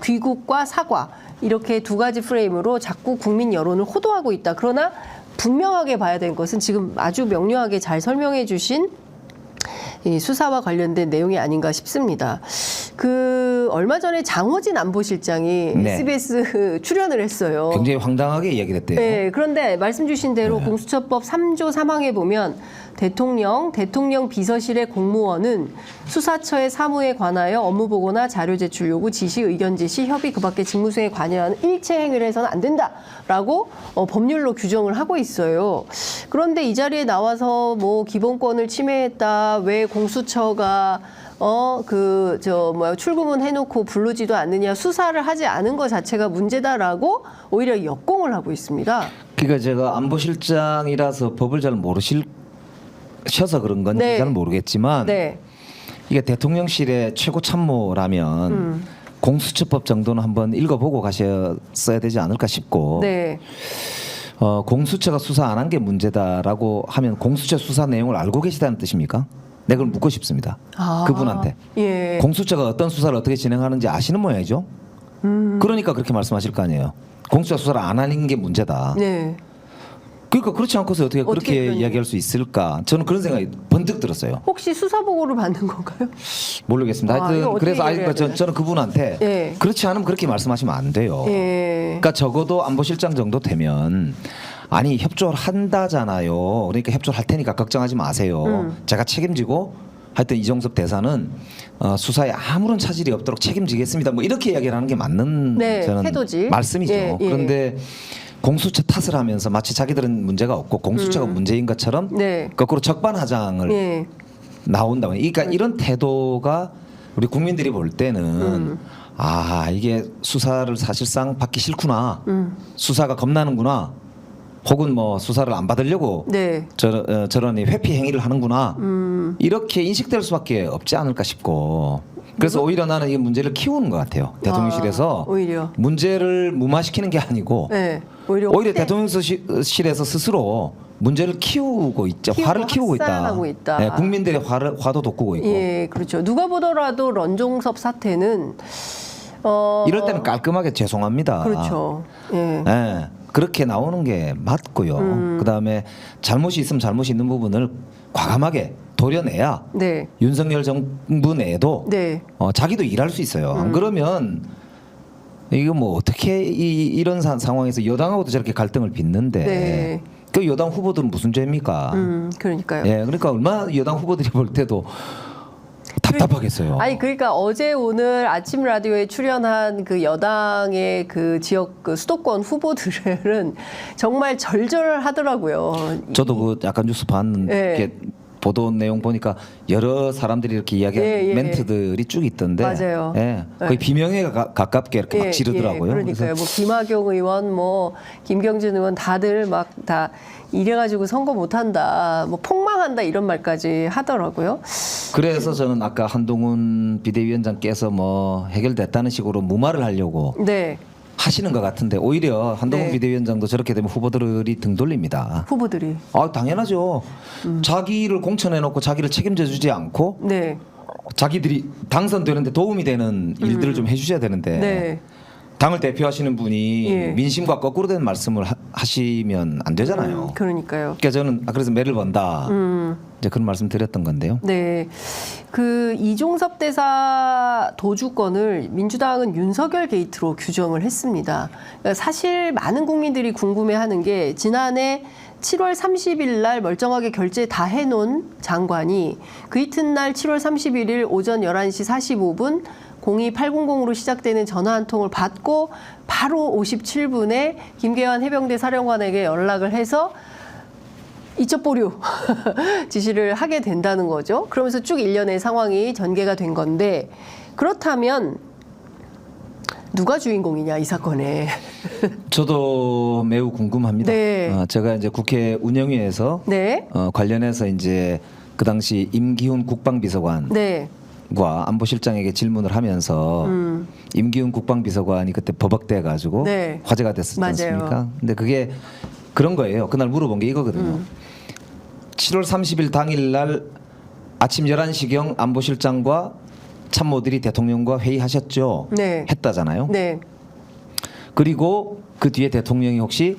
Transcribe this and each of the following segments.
귀국과 사과 이렇게 두 가지 프레임으로 자꾸 국민 여론을 호도하고 있다. 그러나 분명하게 봐야 되는 것은 지금 아주 명료하게 잘 설명해 주신 이 수사와 관련된 내용이 아닌가 싶습니다. 그 얼마 전에 장호진 안보실장이 네. SBS 출연을 했어요. 굉장히 황당하게 이야기를 했대요. 네, 그런데 말씀 주신 대로 네. 공수처법 3조 3항에 보면 대통령 비서실의 공무원은 수사처의 사무에 관하여 업무 보고나 자료 제출 요구, 지시, 의견 제시, 협의 그 밖에 직무 수행에 관여하는 일체 행위를 해서는 안 된다라고 법률로 규정을 하고 있어요. 그런데 이 자리에 나와서 뭐 기본권을 침해했다, 왜 공수처가 출구문 해놓고 부르지도 않느냐, 수사를 하지 않은 것 자체가 문제다라고 오히려 역공을 하고 있습니다. 그러니까 제가 안보실장이라서 법을 잘 모르셔서 그런 건지 네. 잘 모르겠지만 네. 이게 대통령실의 최고 참모라면 공수처법 정도는 한번 읽어보고 가셨어야 되지 않을까 싶고 네. 공수처가 수사 안 한 게 문제다라고 하면 공수처 수사 내용을 알고 계시다는 뜻입니까? 내가 그걸 묻고 싶습니다. 그분한테. 예. 공수처가 어떤 수사를 어떻게 진행하는지 아시는 모양이죠. 그러니까 그렇게 말씀하실 거 아니에요. 공수처 수사를 안 하는 게 문제다. 네. 그러니까 그렇지 않고서 어떻게 그렇게 표현해요? 이야기할 수 있을까? 저는 그런 생각이 번뜩 들었어요. 혹시 수사 보고를 받는 건가요? 모르겠습니다. 이거 하여튼 어떻게 그래서 해결해야 되나? 저는 그분한테 예. 그렇지 않으면 그렇게 말씀하시면 안 돼요. 예. 그러니까 적어도 안보실장 정도 되면 아니 협조를 한다잖아요. 그러니까 협조를 할 테니까 걱정하지 마세요. 제가 책임지고 하여튼 이종섭 대사는 수사에 아무런 차질이 없도록 책임지겠습니다. 뭐 이렇게 이야기를 하는 게 맞는 네, 저는 태도지. 말씀이죠. 예, 예. 그런데 공수처 탓을 하면서 마치 자기들은 문제가 없고 공수처가 문제인 것처럼 네. 거꾸로 적반하장을 예. 나온다. 그러니까 이런 태도가 우리 국민들이 볼 때는 아 이게 수사를 사실상 받기 싫구나. 수사가 겁나는구나. 혹은 뭐 수사를 안 받으려고 네. 저런 회피 행위를 하는구나. 이렇게 인식될 수밖에 없지 않을까 싶고. 그래서 오히려 나는 이 문제를 키우는 것 같아요. 대통령실에서 오히려. 문제를 무마시키는 게 아니고 네. 오히려 혹시 대통령실에서 스스로 문제를 키우고 있죠. 화를 키우고 있다. 확산하고 있다. 네, 국민들의 화도 돋구고 있고. 예, 그렇죠. 누가 보더라도 런종섭 사태는 이럴 때는 깔끔하게 죄송합니다. 그렇죠. 예. 네, 그렇게 나오는 게 맞고요. 그다음에 잘못이 있으면 잘못이 있는 부분을 과감하게 도려내야 네. 윤석열 정부 내에도 네. 자기도 일할 수 있어요. 안 그러면 이거 뭐 어떻게 이런 상황에서 여당하고도 저렇게 갈등을 빚는데 네. 그 여당 후보들은 무슨 죄입니까? 그러니까요. 예, 그러니까 얼마나 여당 후보들이 볼 때도 답답하겠어요. 아니 그러니까 어제 오늘 아침 라디오에 출연한 그 여당의 그 지역 그 수도권 후보들은 정말 절절하더라고요. 저도 그 약간 뉴스 봤는데 예. 보도 내용 보니까 여러 사람들이 이렇게 이야기하는 예, 예. 멘트들이 쭉 있던데, 맞아요. 예, 거의 비명에 가깝게 이렇게 막 지르더라고요. 그러니까요. 뭐 김학용 의원, 뭐 김경진 의원 다들 막 다 이래가지고 선거 못한다, 뭐 폭망한다 이런 말까지 하더라고요. 그래서 저는 아까 한동훈 비대위원장께서 뭐 해결됐다는 식으로 무마를 하려고 네, 하시는 것 같은데 오히려 한동훈 네. 비대위원장도 저렇게 되면 후보들이 등 돌립니다. 후보들이. 아 당연하죠. 자기를 공천해놓고 자기를 책임져주지 않고 네, 자기들이 당선되는데 도움이 되는 일들을 좀 해주셔야 되는데 네. 당을 대표하시는 분이 예. 민심과 거꾸로 된 말씀을 하시면 안 되잖아요. 그러니까요. 그러니까 저는 그래서 매를 번다. 이제 그런 말씀 드렸던 건데요. 네, 그 이종섭 대사 도주건을 민주당은 윤석열 게이트로 규정을 했습니다. 그러니까 사실 많은 국민들이 궁금해하는 게 지난해 7월 30일 날 멀쩡하게 결제 다 해놓은 장관이 그 이튿날 7월 31일 오전 11시 45분 02800으로 시작되는 전화 한 통을 받고 바로 57분에 김계환 해병대 사령관에게 연락을 해서 이첩 보류 지시를 하게 된다는 거죠. 그러면서 쭉 일련의 상황이 전개가 된 건데 그렇다면 누가 주인공이냐 이 사건에. 저도 매우 궁금합니다. 네. 제가 이제 국회 운영위에서 네. 관련해서 이제 그 당시 임기훈 국방비서관 네. 과 안보실장에게 질문을 하면서 임기훈 국방비서관이 그때 버벅대 가지고 네. 화제가 됐었지 맞아요. 않습니까? 근데 그게 그런 거예요. 그날 물어본 게 이거거든요. 7월 30일 당일 날 아침 11시경 안보실장과 참모들이 대통령과 회의하셨죠. 네. 했다잖아요. 네. 그리고 그 뒤에 대통령이 혹시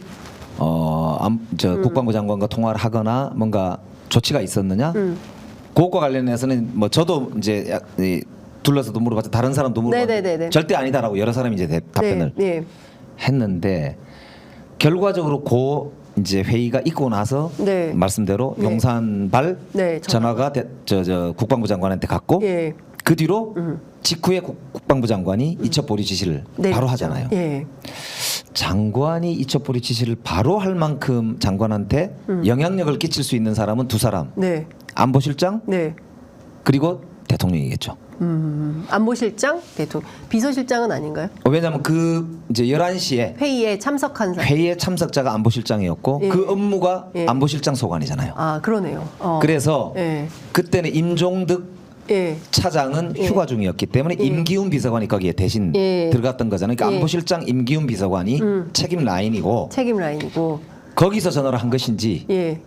국방부 장관과 통화를 하거나 뭔가 조치가 있었느냐? 그것과 관련해서는 뭐 저도 이제 둘러서도 물어봤죠. 다른 사람도 물어봤죠. 네네네네. 절대 아니다라고 여러 사람이 이제 답변을 네. 했는데 결과적으로 이제 회의가 있고 나서 네. 말씀대로 네. 용산발 네, 전화가 국방부 장관한테 갔고 예. 그 뒤로 직후에 국방부 장관이 이첩보리 지시를 네, 바로 그렇죠. 하잖아요. 예. 장관이 이첩보리 지시를 바로 할 만큼 장관한테 영향력을 끼칠 수 있는 사람은 두 사람. 네. 안보실장 네. 그리고 대통령이겠죠. 안보실장, 대통령, 비서실장은 아닌가요? 왜냐하면 그 이제 11시에 회의에 참석한 사람. 회의의 참석자가 안보실장이었고 예. 그 업무가 예. 안보실장 소관이잖아요. 아, 그러네요. 그래서 예. 그때는 임종득 예. 차장은 예. 휴가 중이었기 때문에 예. 임기훈 비서관이 거기에 대신 예. 들어갔던 거잖아요. 그러니까 예. 안보실장 임기훈 비서관이 책임 라인이고 책임 라인이고. 거기서 전화를 한 것인지 예.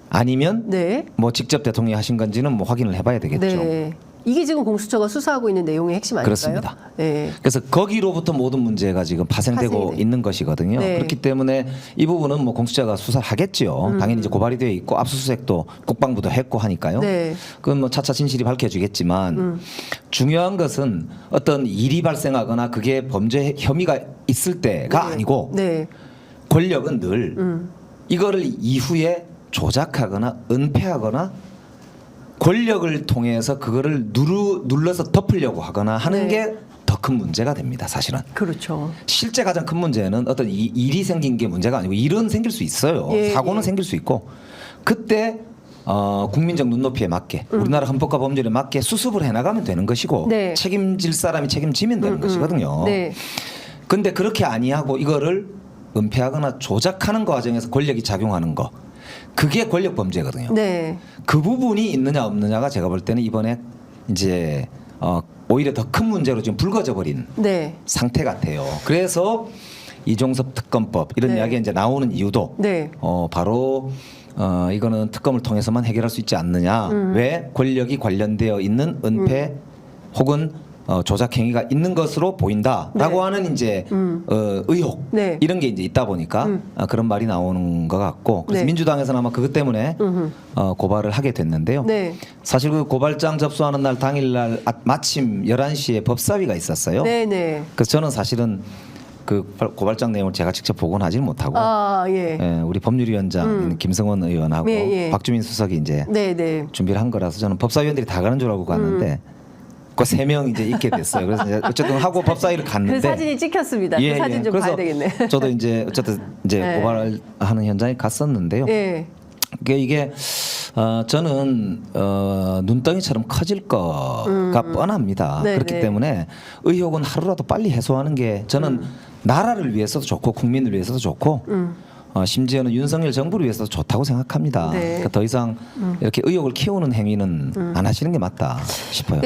아니면 네. 뭐 직접 대통령이 하신 건지는 뭐 확인을 해봐야 되겠죠. 네. 이게 지금 공수처가 수사하고 있는 내용의 핵심 아닐까요? 그렇습니다. 네. 그래서 거기로부터 모든 문제가 지금 파생되고 파생이 있는 것이거든요. 네. 그렇기 때문에 이 부분은 뭐 공수처가 수사하겠죠. 당연히 이제 고발이 되어 있고 압수수색도 국방부도 했고 하니까요. 네. 그건 뭐 차차 진실이 밝혀지겠지만 중요한 것은 어떤 일이 발생하거나 그게 범죄 혐의가 있을 때가 네. 아니고 네. 권력은 늘 이거를 이후에 조작하거나 은폐하거나 권력을 통해서 그거를 눌러서 덮으려고 하거나 하는 네. 게 더 큰 문제가 됩니다. 사실은. 그렇죠. 실제 가장 큰 문제는 어떤 일이 생긴 게 문제가 아니고 일은 생길 수 있어요. 예, 사고는 예. 생길 수 있고 그때 국민적 눈높이에 맞게 우리나라 헌법과 법률에 맞게 수습을 해나가면 되는 것이고 네. 책임질 사람이 책임지면 되는 것이거든요. 네. 근데 그렇게 아니하고 이거를 은폐하거나 조작하는 과정에서 권력이 작용하는 거 그게 권력 범죄거든요. 네. 그 부분이 있느냐 없느냐가 제가 볼 때는 이번에 이제 오히려 더 큰 문제로 지금 불거져 버린 네. 상태 같아요. 그래서 이종섭 특검법 이런 네. 이야기가 이제 나오는 이유도 네. 바로 이거는 특검을 통해서만 해결할 수 있지 않느냐. 왜 권력이 관련되어 있는 은폐 혹은 조작 행위가 있는 것으로 보인다라고 네. 하는 이제 의혹 네. 이런 게 이제 있다 보니까 그런 말이 나오는 것 같고 그래서 네. 민주당에서는 아마 그것 때문에 고발을 하게 됐는데요. 네. 사실 그 고발장 접수하는 날 당일날 마침 11시에 법사위가 있었어요. 네. 네. 그래서 저는 사실은 그 고발장 내용을 제가 직접 보고는 하지는 못하고 아, 예. 우리 법률위원장 김성원 의원하고 예, 예. 박주민 수석이 이제 네, 네. 준비를 한 거라서 저는 법사위원들이 다 가는 줄 알고 갔는데 그 3명 이제 있게 됐어요. 그래서 이제 어쨌든 하고 법사위를 그 갔는데 사진이 찍혔습니다. 그 사진 좀 그래서 봐야 되겠네. 저도 이제 어쨌든 이제 네. 고발하는 현장에 갔었는데요. 예. 이게 저는 눈덩이처럼 커질 거가 뻔합니다. 네, 그렇기 네. 때문에 의혹은 하루라도 빨리 해소하는 게 저는 나라를 위해서도 좋고 국민을 위해서도 좋고 심지어는 윤석열 정부를 위해서도 좋다고 생각합니다. 네. 그러니까 더 이상 이렇게 의혹을 키우는 행위는 안 하시는 게 맞다 싶어요.